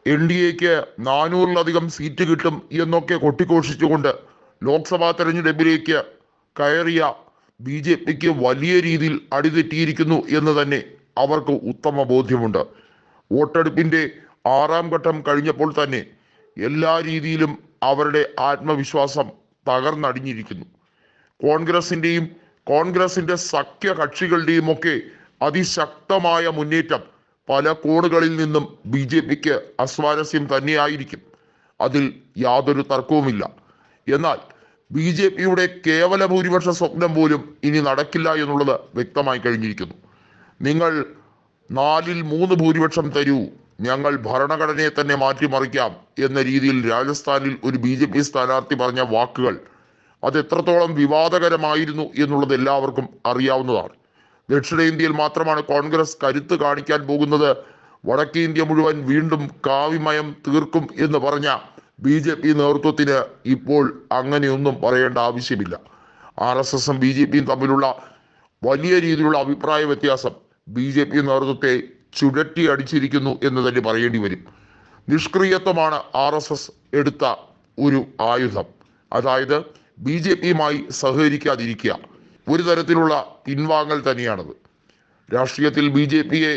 NDAക്ക് 400-ലധികം seat കിട്ടും എന്നൊക്കെ കൊട്ടിഘോഷിച്ചുകൊണ്ട് ലോക്സഭാ തെരഞ്ഞെടുപ്പിലേക്ക് കയറിയ BJPക്ക് വലിയ രീതിയിൽ അടിതെറ്റിയിരിക്കുന്നു എന്ന് തന്നെ അവർക്ക് ഉത്തമ ബോധ്യമുണ്ട്. വോട്ടെടുപ്പിന്റെ 6ാം ഘട്ടം കഴിഞ്ഞപ്പോൾ തന്നെ എല്ലാ രീതിയിലും അവരുടെ ആത്മവിശ്വാസം തകർന്നടിഞ്ഞിരിക്കുന്നു. കോൺഗ്രസിന്റെ സഖ്യ കക്ഷികളുടെയും ഒക്കെ അതിശക്തമായ മുന്നേറ്റം പല കോണുകളിൽ നിന്നും BJPക്ക് അസ്വാരസ്യം തന്നെയായിരിക്കും. അതിൽ യാതൊരു തർക്കവുമില്ല. എന്നാൽ BJPയുടെ കേവല ഭൂരിപക്ഷ സ്വപ്നം പോലും ഇനി നടക്കില്ല എന്നുള്ളത് വ്യക്തമായി കഴിഞ്ഞിരിക്കുന്നു. നിങ്ങൾ 4ൽ 3 ഭൂരിപക്ഷം തരൂ, ഞങ്ങൾ ഭരണഘടനയെ തന്നെ മാറ്റിമറിക്കാം എന്ന രീതിയിൽ രാജസ്ഥാനിൽ ഒരു BJP സ്ഥാനാർത്ഥി പറഞ്ഞ വാക്കുകൾ അത് എത്രത്തോളം വിവാദകരമായിരുന്നു എന്നുള്ളത് എല്ലാവർക്കും അറിയാവുന്നതാണ്. ദക്ഷിണേന്ത്യയിൽ മാത്രമാണ് കോൺഗ്രസ് കരുത്ത് കാണിക്കാൻ പോകുന്നത്, വടക്കേ ഇന്ത്യ മുഴുവൻ വീണ്ടും കാവിമയം തീർക്കും എന്ന് പറഞ്ഞ BJP നേതൃത്വത്തിന് ഇപ്പോൾ അങ്ങനെയൊന്നും പറയേണ്ട ആവശ്യമില്ല. RSSും BJPയും തമ്മിലുള്ള വലിയ രീതിയിലുള്ള അഭിപ്രായ വ്യത്യാസം BJP നേതൃത്വത്തെ ചുഴറ്റി അടിച്ചിരിക്കുന്നു എന്ന് തന്നെ പറയേണ്ടി വരും. നിഷ്ക്രിയത്വമാണ് RSS എടുത്ത ഒരു ആയുധം. അതായത് BJPയുമായി സഹകരിക്കാതിരിക്കുക, ഒരു തരത്തിലുള്ള പിൻവാങ്ങൽ തന്നെയാണത്. രാഷ്ട്രീയത്തിൽ BJPയെ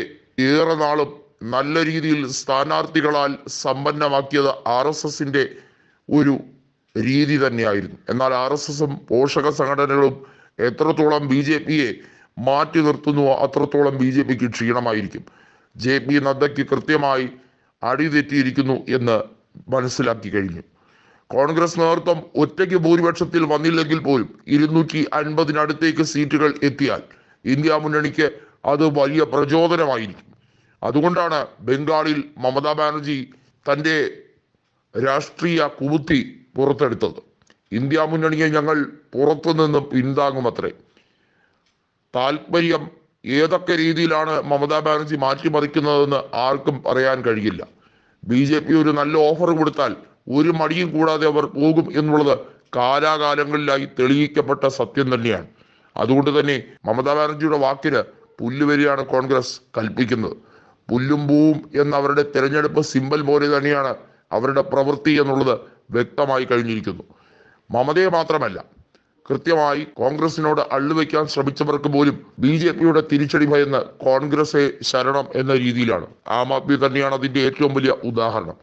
ഏറെ നാളും നല്ല രീതിയിൽ സ്ഥാനാർത്ഥികളാൽ സമ്പന്നമാക്കിയത് RSSന്റെ ഒരു രീതി തന്നെയായിരുന്നു. എന്നാൽ RSSും പോഷക സംഘടനകളും എത്രത്തോളം BJPയെ മാറ്റി നിർത്തുന്നുവോ അത്രത്തോളം BJPക്ക് ക്ഷീണമായിരിക്കും. JP നദ്ദയ്ക്ക് കൃത്യമായി അടിതെറ്റിയിരിക്കുന്നു എന്ന് മനസ്സിലാക്കി കഴിഞ്ഞു. കോൺഗ്രസ് നേതൃത്വം ഒറ്റയ്ക്ക് ഭൂരിപക്ഷത്തിൽ വന്നില്ലെങ്കിൽ പോലും 250-നടുത്തേക്ക് സീറ്റുകൾ എത്തിയാൽ ഇന്ത്യ മുന്നണിക്ക് അത് വലിയ പ്രചോദനമായിരിക്കും. അതുകൊണ്ടാണ് ബംഗാളിൽ മമതാ ബാനർജി തൻ്റെ രാഷ്ട്രീയ കുബുദ്ധി പുറത്തെടുത്തത്. ഇന്ത്യ മുന്നണിയെ ഞങ്ങൾ പുറത്തുനിന്ന് പിന്താങ്ങുമത്രേ. താല്പര്യം ഏതൊക്കെ രീതിയിലാണ് മമതാ ബാനർജി മാറ്റിമറിക്കുന്നതെന്ന് ആർക്കും പറയാൻ കഴിയില്ല. BJP ഒരു നല്ല ഓഫർ കൊടുത്താൽ ഒരു മടിയും കൂടാതെ അവർ പോകും എന്നുള്ളത് കാലാകാലങ്ങളിലായി തെളിയിക്കപ്പെട്ട സത്യം തന്നെയാണ്. അതുകൊണ്ട് തന്നെ മമതാ ബാനർജിയുടെ വാക്കിന് പുല്ലുവരിയാണ് കോൺഗ്രസ് കൽപ്പിക്കുന്നത്. പുല്ലും പൂവും എന്നവരുടെ തെരഞ്ഞെടുപ്പ് സിമ്പൽ പോലെ തന്നെയാണ് അവരുടെ പ്രവൃത്തി എന്നുള്ളത് വ്യക്തമായി കഴിഞ്ഞിരിക്കുന്നു. മമതയെ മാത്രമല്ല, കൃത്യമായി കോൺഗ്രസിനോട് അള്ളുവെക്കാൻ ശ്രമിച്ചവർക്ക് പോലും BJPയുടെ തിരിച്ചടി ഭയന്ന് കോൺഗ്രസെ ശരണം എന്ന രീതിയിലാണ്. ആം ആദ്മി തന്നെയാണ് അതിന്റെ ഏറ്റവും വലിയ ഉദാഹരണം.